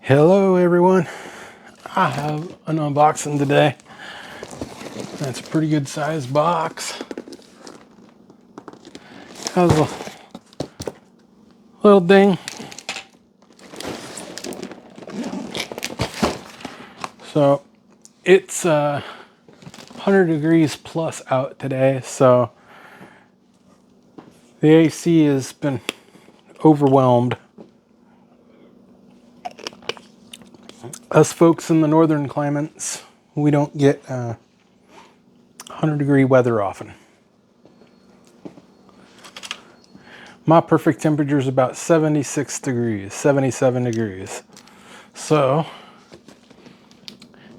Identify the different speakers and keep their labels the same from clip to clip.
Speaker 1: Hello everyone, I have an unboxing today. That's a pretty good sized box. Has a little ding. So it's 100 degrees plus out today, so the AC has been overwhelmed. Us folks in the northern climates, we don't get 100-degree weather often. My perfect temperature is about 76 degrees, 77 degrees. So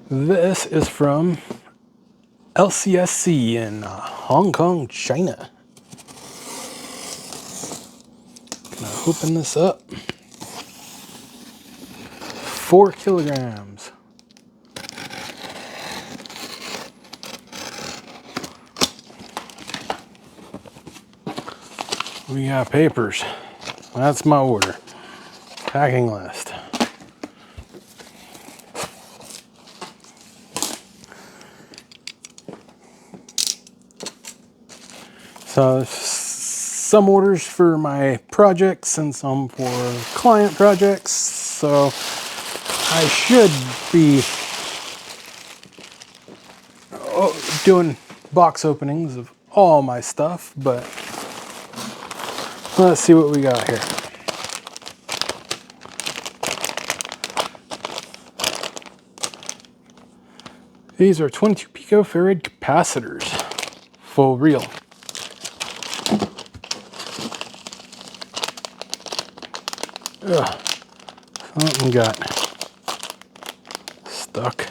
Speaker 1: this is from LCSC in Hong Kong, China. Gonna open this up. 4 kilograms. We got papers. That's my order. Packing list. So some orders for my projects and some for client projects. So I should be doing box openings of all my stuff, but let's see what we got here. These are 22 picofarad capacitors, full reel. Ugh, something got stuck.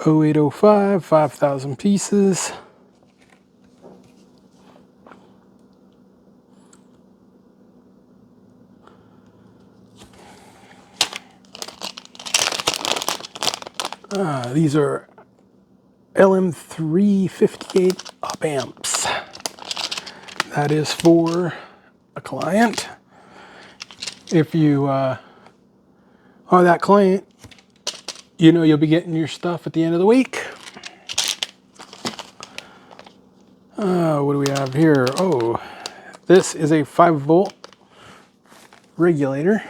Speaker 1: 0805, 5,000 pieces. These are LM358 op amps. That is for a client. If you are that client, you know you'll be getting your stuff at the end of the week. What do we have here? Oh, this is a 5-volt regulator.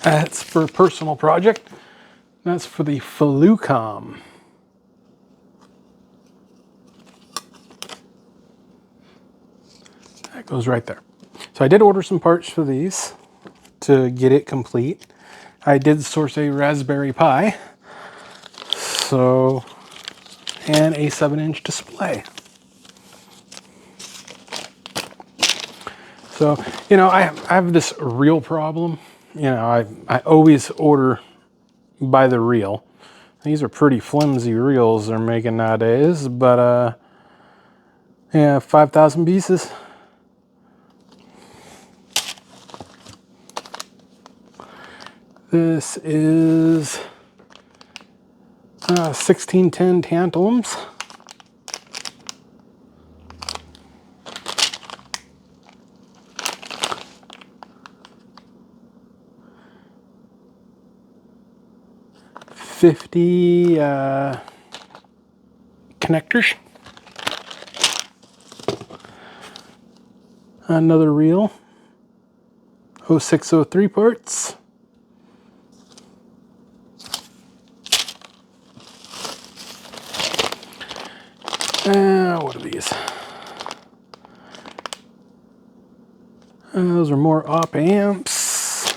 Speaker 1: That's for a personal project. That's for the Flucom. That goes right there. So I did order some parts for these to get it complete. I did source a Raspberry Pi, so, and a 7-inch display. So, you know, I have this reel problem. You know, I always order by the reel. These are pretty flimsy reels they're making nowadays, but yeah, 5,000 pieces. This is 1610 tantalums. $50 connectors. Another reel. 0603 parts. What are these? Those are more op amps.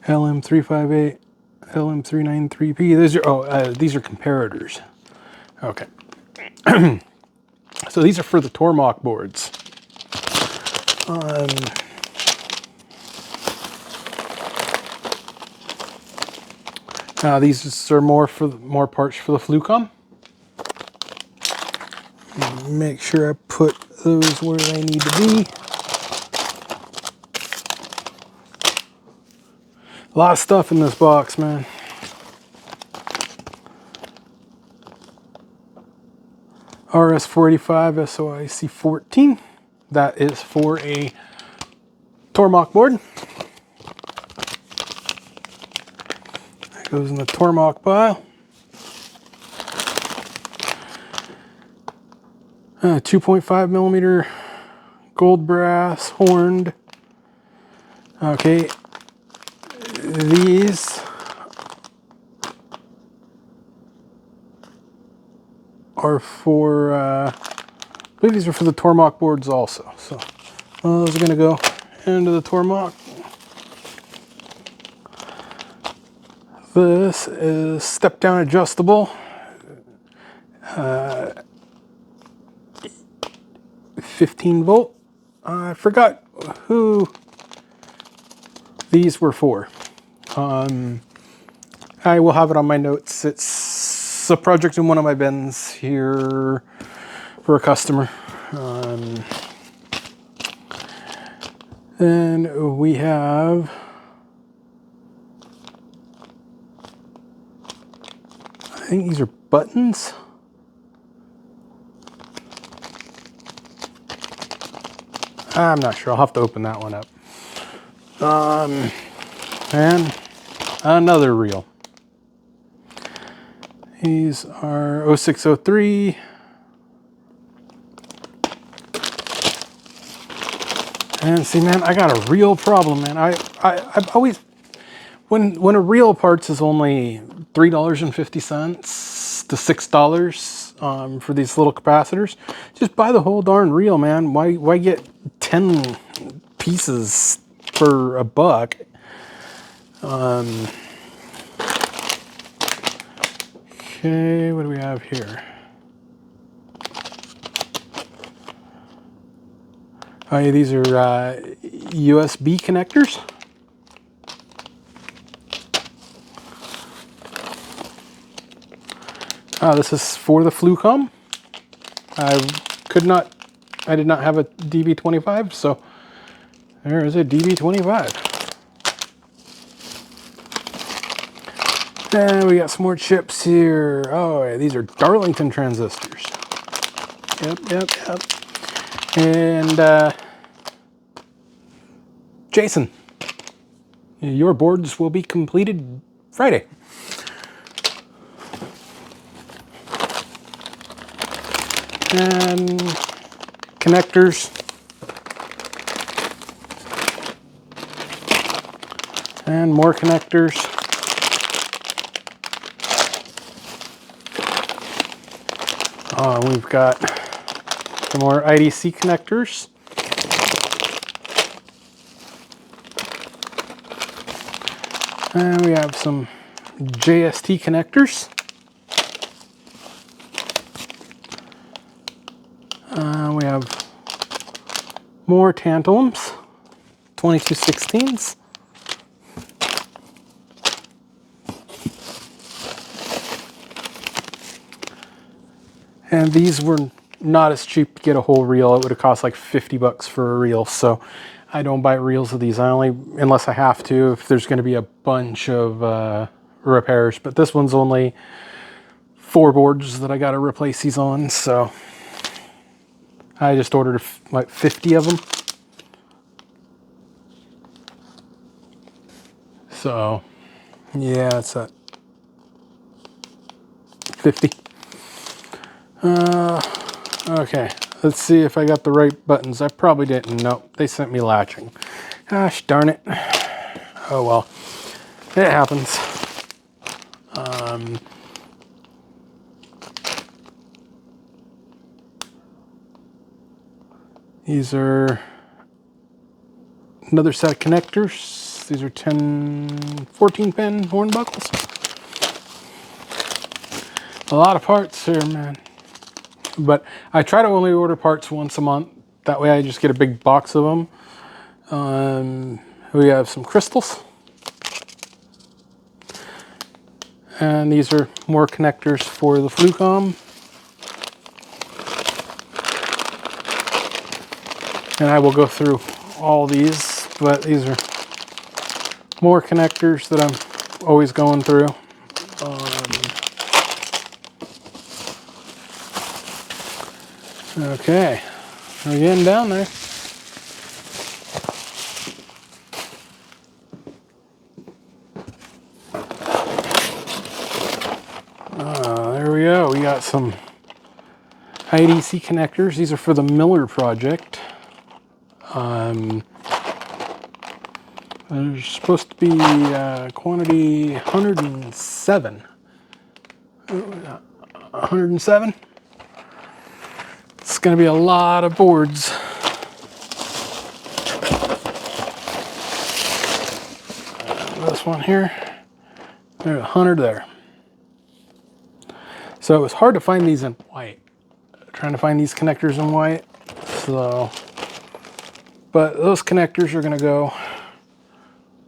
Speaker 1: LM358, LM393P. These are comparators. Okay. So these are for the Tormach boards. These are more parts for the Flucom. Make sure I put those where they need to be. A lot of stuff in this box, man. RS-485 SOIC 14. That is for a Tormach board. That goes in the Tormach pile. 2.5 millimeter gold brass horned. Okay, these are for, I believe these are for the Tormach boards also. So those are going to go into the Tormach. This is step down adjustable. 15 volt. I forgot who these were for. I will have it on my notes. It's a project in one of my bins here for a customer. Then we have I think these are buttons. I'm not sure. I'll have to open that one up. And another reel. These are 0603. And see, man, I got a real problem, man. I've always, when a reel parts is only $3.50 to $6 for these little capacitors, just buy the whole darn reel, man. Why get 10 pieces for a buck? Okay, what do we have here? Oh, yeah, these are USB connectors. This is for the Flucom. I did not have a DB25, so there is a DB25. And we got some more chips here. Oh, yeah, these are Darlington transistors. Yep. And Jason, your boards will be completed Friday. And connectors. And more connectors. We've got some more IDC connectors. And we have some JST connectors. We have more tantalums, 2216s. And these were not as cheap to get a whole reel. It would have cost like 50 bucks for a reel. So I don't buy reels of these. I only, unless I have to, if there's going to be a bunch of repairs. But this one's only 4 boards that I got to replace these on. So I just ordered like 50 of them. So yeah, it's at 50. Okay, let's see if I got the right buttons. I probably didn't. Nope, they sent me latching. Gosh darn it. Oh well, it happens. These are another set of connectors. These are 14 pin horn buckles. A lot of parts here, man. But I try to only order parts once a month. That way I just get a big box of them. We have some crystals. And these are more connectors for the Flucom. And I will go through all these, but these are more connectors that I'm always going through. Okay, we're getting down there. There we go. We got some IDC connectors. These are for the Miller project. There's supposed to be quantity 107. 107? It's going to be a lot of boards. This one here, there's 100 there. So it was hard to find these in white. Trying to find these connectors in white. So, but those connectors are going to go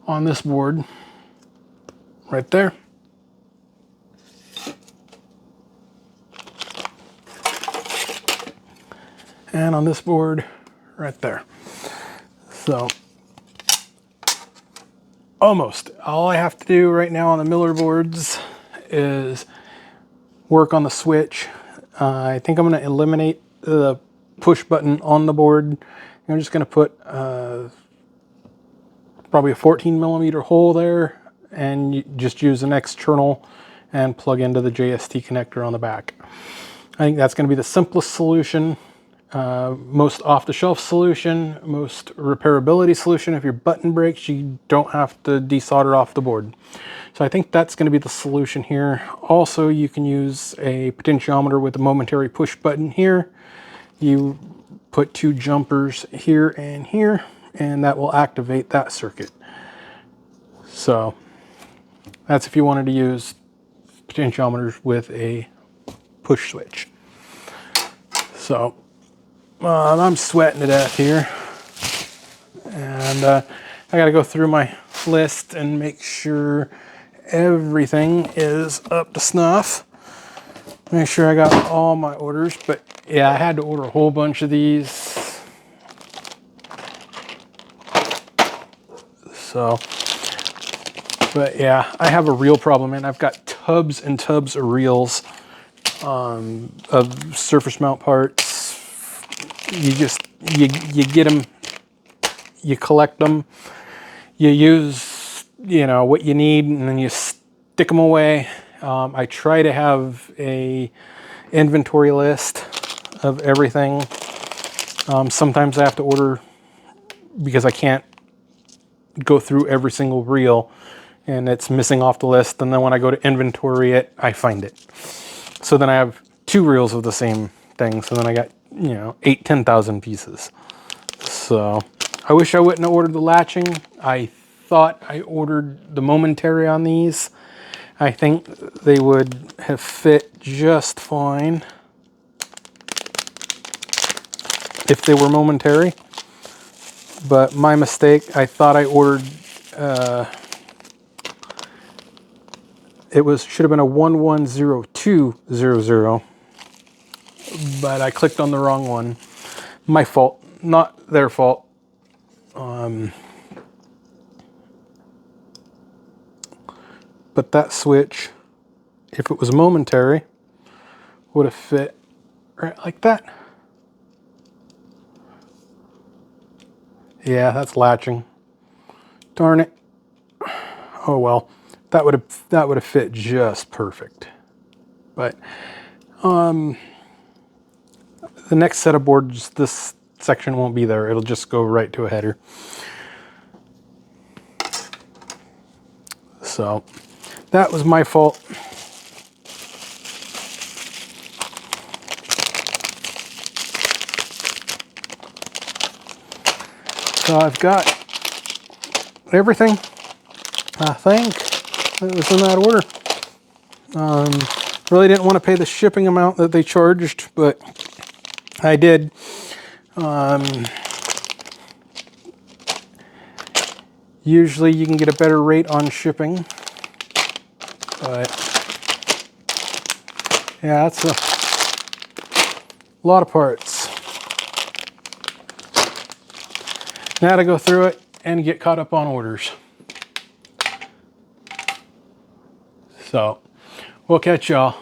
Speaker 1: on this board right there. And on this board right there. So almost all I have to do right now on the Miller boards is work on the switch. I think I'm going to eliminate the push button on the board. I'm just going to put probably a 14 millimeter hole there, and you just use an external and plug into the JST connector on the back. I think that's going to be the simplest solution, most off-the-shelf solution, most repairability solution. If your button breaks, you don't have to desolder off the board. So I think that's going to be the solution here. Also, you can use a potentiometer with a momentary push button here. You put two jumpers here, and that will activate that circuit. So that's if you wanted to use potentiometers with a push switch. So I'm sweating to death here, and I got to go through my list and make sure everything is up to snuff. Make sure I got all my orders, but yeah, I had to order a whole bunch of these. So, but yeah, I have a reel problem, and I've got tubs and tubs of reels of surface mount parts. You get them, you collect them, you use, you know, what you need, and then you stick them away. I try to have a inventory list of everything. Sometimes I have to order because I can't go through every single reel and it's missing off the list, and then when I go to inventory it, I find it. So then I have two reels of the same thing, so then I got, you know, 10,000 pieces. So I wish I wouldn't have ordered the latching. I thought I ordered the momentary on these. I think they would have fit just fine if they were momentary, but my mistake. I thought I ordered should have been a 110200, but I clicked on the wrong one. My fault, not their fault. But that switch, if it was momentary, would have fit right like that. Yeah, that's latching. Darn it. Oh well, that would have fit just perfect. But the next set of boards, this section won't be there. It'll just go right to a header. So that was my fault. So I've got everything. I think it was in that order. Really didn't want to pay the shipping amount that they charged, but I did. Usually you can get a better rate on shipping, but yeah, that's a lot of parts. Now to go through it and get caught up on orders. So we'll catch y'all.